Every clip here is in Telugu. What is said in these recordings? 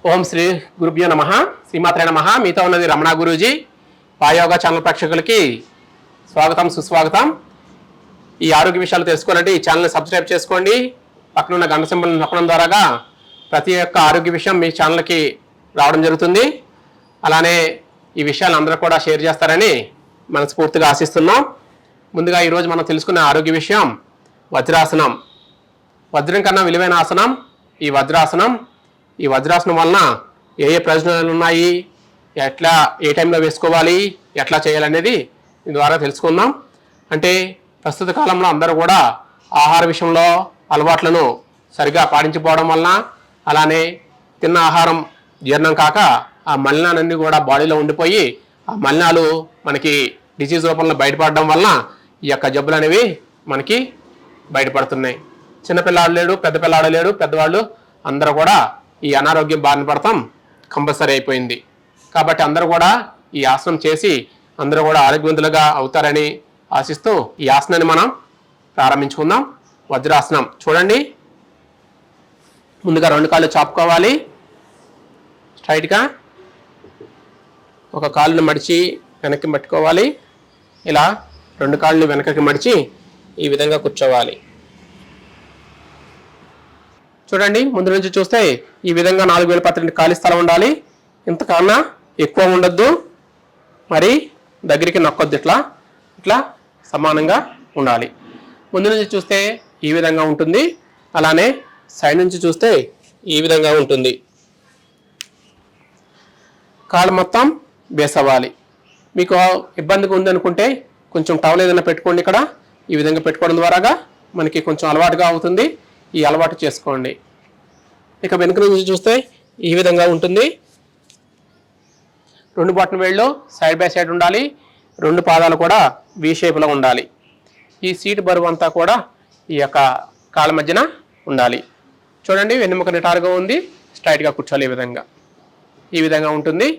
ఓం శ్రీ గురుభ్యో నమ. శ్రీమాత్రే నమ. మీతో ఉన్నది రమణ గురూజీ. వాయోగా ఛానల్ ప్రేక్షకులకి స్వాగతం, సుస్వాగతం. ఈ ఆరోగ్య విషయాలు తెలుసుకోవాలంటే ఈ ఛానల్ని సబ్స్క్రైబ్ చేసుకోండి. పక్కన ఉన్న గంట సింబల్ నొక్కడం ద్వారాగా ప్రతి ఒక్క ఆరోగ్య విషయం మీ ఛానల్కి రావడం జరుగుతుంది. అలానే ఈ విషయాలు అందరూ కూడా షేర్ చేస్తారని మనస్ఫూర్తిగా ఆశిస్తున్నాం. ముందుగా ఈరోజు మనం తెలుసుకున్న ఆరోగ్య విషయం వజ్రాసనం. వజ్రం కన్నా విలువైన ఆసనం ఈ వజ్రాసనం. ఈ వజ్రాసనం వలన ఏ ప్రయోజనాలు ఉన్నాయి, ఏ టైంలో వేసుకోవాలి, ఎట్లా చేయాలనేది దీని ద్వారా తెలుసుకుందాం. అంటే ప్రస్తుత కాలంలో అందరూ కూడా ఆహార విషయంలో అలవాట్లను సరిగా పాటించకపోవడం వలన, అలానే తిన్న ఆహారం జీర్ణం కాక ఆ మలినాలన్నీ కూడా బాడీలో ఉండిపోయి ఆ మలినాలు మనకి డిసీజ్ రూపంలో బయటపడడం వలన ఈ యొక్క జబ్బులు అనేవి మనకి బయటపడుతున్నాయి. చిన్నపిల్లాడు లేడు, పెద్ద పిల్లాడు లేడు, పెద్దవాళ్ళు అందరూ కూడా ఈ అనారోగ్యం బారిన పడతాం కంపల్సరీ అయిపోయింది. కాబట్టి అందరూ కూడా ఈ ఆసనం చేసి అందరూ కూడా ఆరోగ్యవంతులుగా అవుతారని ఆశిస్తూ ఈ ఆసనాన్ని మనం ప్రారంభించుకుందాం. వజ్రాసనం చూడండి. ముందుగా 2 కాళ్ళు చాపుకోవాలి స్ట్రైట్గా. ఒక కాళ్ళను మడిచి వెనక్కి పట్టుకోవాలి. ఇలా 2 కాళ్ళని వెనకకి మడిచి ఈ విధంగా కూర్చోవాలి. చూడండి, ముందు నుంచి చూస్తే ఈ విధంగా 4 వేల పత్రి ఖాళీ స్థలం ఉండాలి. ఇంతకన్నా ఎక్కువ ఉండొద్దు, మరి దగ్గరికి నొక్కొద్దు. ఇట్లా సమానంగా ఉండాలి. ముందు నుంచి చూస్తే ఈ విధంగా ఉంటుంది, అలానే సైడ్ నుంచి చూస్తే ఈ విధంగా ఉంటుంది. కాళ్ళు మొత్తం బేస్ అవ్వాలి. మీకు ఇబ్బందిగా ఉందనుకుంటే కొంచెం టవల్ ఏదైనా పెట్టుకోండి. ఇక్కడ ఈ విధంగా పెట్టుకోవడం ద్వారాగా మనకి కొంచెం అలవాటుగా అవుతుంది. ఈ అలవాటు చేసుకోండి. ఇక వెనుక నుంచి చూస్తే ఈ విధంగా ఉంటుంది. 2 బొటన వేళ్ళు సైడ్ బై సైడ్ ఉండాలి. 2 పాదాలు కూడా వి షేప్లో ఉండాలి. ఈ సీట్ బరువు అంతా కూడా ఈ యొక్క కాళ్ళ మధ్యన ఉండాలి. చూడండి, వెన్నెముక నిటారుగా ఉంది. స్ట్రైట్గా కూర్చోవాలి. ఈ విధంగా ఉంటుంది.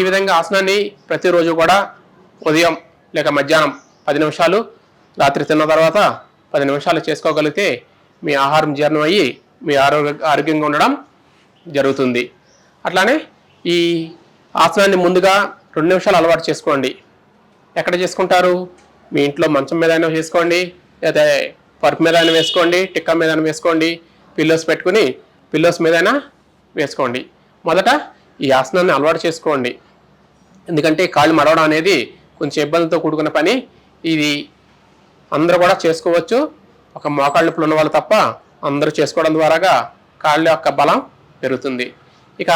ఈ విధంగా ఆసనాన్ని ప్రతిరోజు కూడా ఉదయం లేక మధ్యాహ్నం 10 నిమిషాలు, రాత్రి తిన్న తర్వాత 10 నిమిషాలు చేసుకోగలిగితే మీ ఆహారం జీర్ణం అయ్యి మీ ఆరోగ్యంగా ఉండడం జరుగుతుంది. అట్లానే ఈ ఆసనాన్ని ముందుగా 2 నిమిషాలు అలవాటు చేసుకోండి. ఎక్కడ చేసుకుంటారు? మీ ఇంట్లో మంచం మీద అయినా చేసుకోండి, లేదా పరుపు మీద అయినా వేసుకోండి, టిక్కా మీద అయినా వేసుకోండి, పిల్లోస్ పెట్టుకుని పిల్లోస్ మీద అయినా వేసుకోండి. మొదట ఈ ఆసనాన్ని అలవాటు చేసుకోండి. ఎందుకంటే కాళ్ళు మడవడం అనేది కొంచెం ఇబ్బందితో కూడుకున్న పని. ఇది అందరూ కూడా చేసుకోవచ్చు. ఒక మోకాళ్ళ నొప్పులు ఉన్న వాళ్ళు తప్ప అందరూ చేసుకోవడం ద్వారాగా కాళ్ళ యొక్క బలం పెరుగుతుంది. ఇక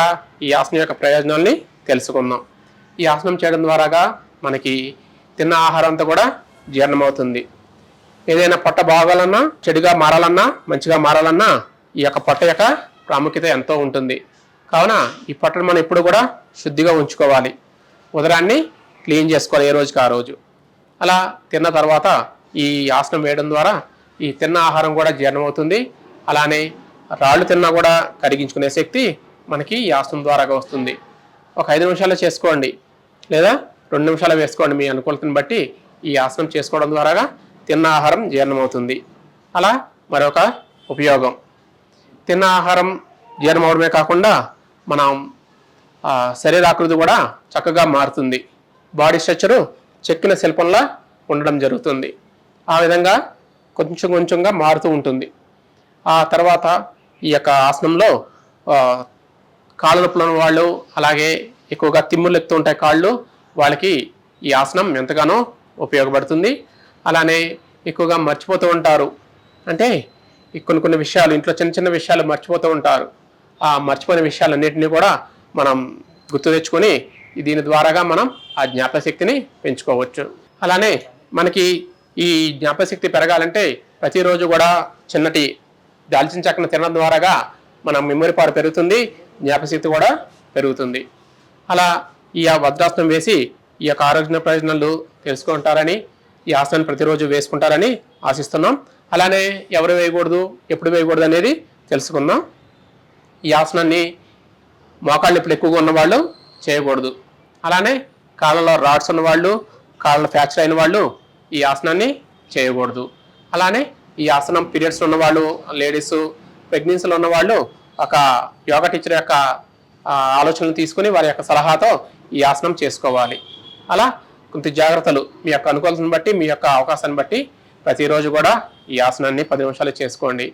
ఈ ఆసనం యొక్క ప్రయోజనాల్ని తెలుసుకుందాం. ఈ ఆసనం చేయడం ద్వారాగా మనకి తిన్న ఆహారం అంతా కూడా జీర్ణమవుతుంది. ఏదైనా పొట్ట బాగాలన్నా, చెడుగా మారాలన్నా, మంచిగా మారాలన్నా ఈ యొక్క పొట్ట యొక్క ప్రాముఖ్యత ఎంతో ఉంటుంది. కావున ఈ పొట్టను మనం ఎప్పుడు కూడా శుద్ధిగా ఉంచుకోవాలి. ఉదరాన్ని క్లీన్ చేసుకోవాలి ఏ రోజుకి ఆ రోజు. అలా తిన్న తర్వాత ఈ ఆసనం వేయడం ద్వారా ఈ తిన్న ఆహారం కూడా జీర్ణమవుతుంది. అలానే రాళ్ళు తిన్నా కూడా కరిగించుకునే శక్తి మనకి ఈ ఆసనం ద్వారా వస్తుంది. ఒక 5 నిమిషాలు చేసుకోండి, లేదా 2 నిమిషాలు వేసుకోండి. మీ అనుకూలతను బట్టి ఈ ఆసనం చేసుకోవడం ద్వారా తిన్న ఆహారం జీర్ణమవుతుంది. అలా మరొక ఉపయోగం, తిన్న ఆహారం జీర్ణమవడమే కాకుండా మనం శరీరాకృతి కూడా చక్కగా మారుతుంది. బాడీ స్ట్రక్చరు చెక్కిన శిల్పంలా ఉండడం జరుగుతుంది. ఆ విధంగా కొంచెంగా మారుతూ ఉంటుంది. ఆ తర్వాత ఈ యొక్క ఆసనంలో కాళ్ళ నొప్పులు ఉన్న వాళ్ళు, అలాగే ఎక్కువగా తిమ్ములు ఎక్కుతూ ఉంటాయి కాళ్ళు, వాళ్ళకి ఈ ఆసనం ఎంతగానో ఉపయోగపడుతుంది. అలానే ఎక్కువగా మర్చిపోతూ ఉంటారు. అంటే కొన్ని విషయాలు, ఇంట్లో చిన్న విషయాలు మర్చిపోతూ ఉంటారు. ఆ మర్చిపోయిన విషయాలన్నింటినీ కూడా మనం గుర్తు తెచ్చుకొని దీని ద్వారాగా మనం ఆ జ్ఞాపకశక్తిని పెంచుకోవచ్చు. అలానే మనకి ఈ జ్ఞాపకశక్తి పెరగాలంటే ప్రతిరోజు కూడా చిన్నటి దాల్చిన చెక్కను తినడం ద్వారాగా మన మెమరీ పవర్ పెరుగుతుంది, జ్ఞాపకశక్తి కూడా పెరుగుతుంది. అలా ఈ వజ్రాసనం వేసి ఈ యొక్క ఆరోగ్య ప్రయోజనాలు తెలుసుకుంటారని, ఈ ఆసనాన్ని ప్రతిరోజు వేసుకుంటారని ఆశిస్తున్నాం. అలానే ఎవరు వేయకూడదు, ఎప్పుడు వేయకూడదు అనేది తెలుసుకుందాం. ఈ ఆసనాన్ని మోకాళ్ళు నొప్పులు ఎక్కువగా ఉన్నవాళ్ళు చేయకూడదు. అలానే కాళ్ళలో రాడ్స్ ఉన్నవాళ్ళు, కాళ్ళలో ఫ్రాక్చర్ అయిన వాళ్ళు ఈ ఆసనాన్ని చేయకూడదు. అలానే ఈ ఆసనం పీరియడ్స్ ఉన్నవాళ్ళు, లేడీస్, ప్రెగ్నెన్సీలో ఉన్నవాళ్ళు ఒక యోగా టీచర్ యొక్క ఆలోచనలు తీసుకుని వారి యొక్క సలహాతో ఈ ఆసనం చేసుకోవాలి. అలా కొంత జాగ్రత్తలు మీ యొక్క అనుకూలతను బట్టి, మీ యొక్క అవకాశాన్ని బట్టి ప్రతిరోజు కూడా ఈ ఆసనాన్ని 10 నిమిషాలు చేసుకోండి.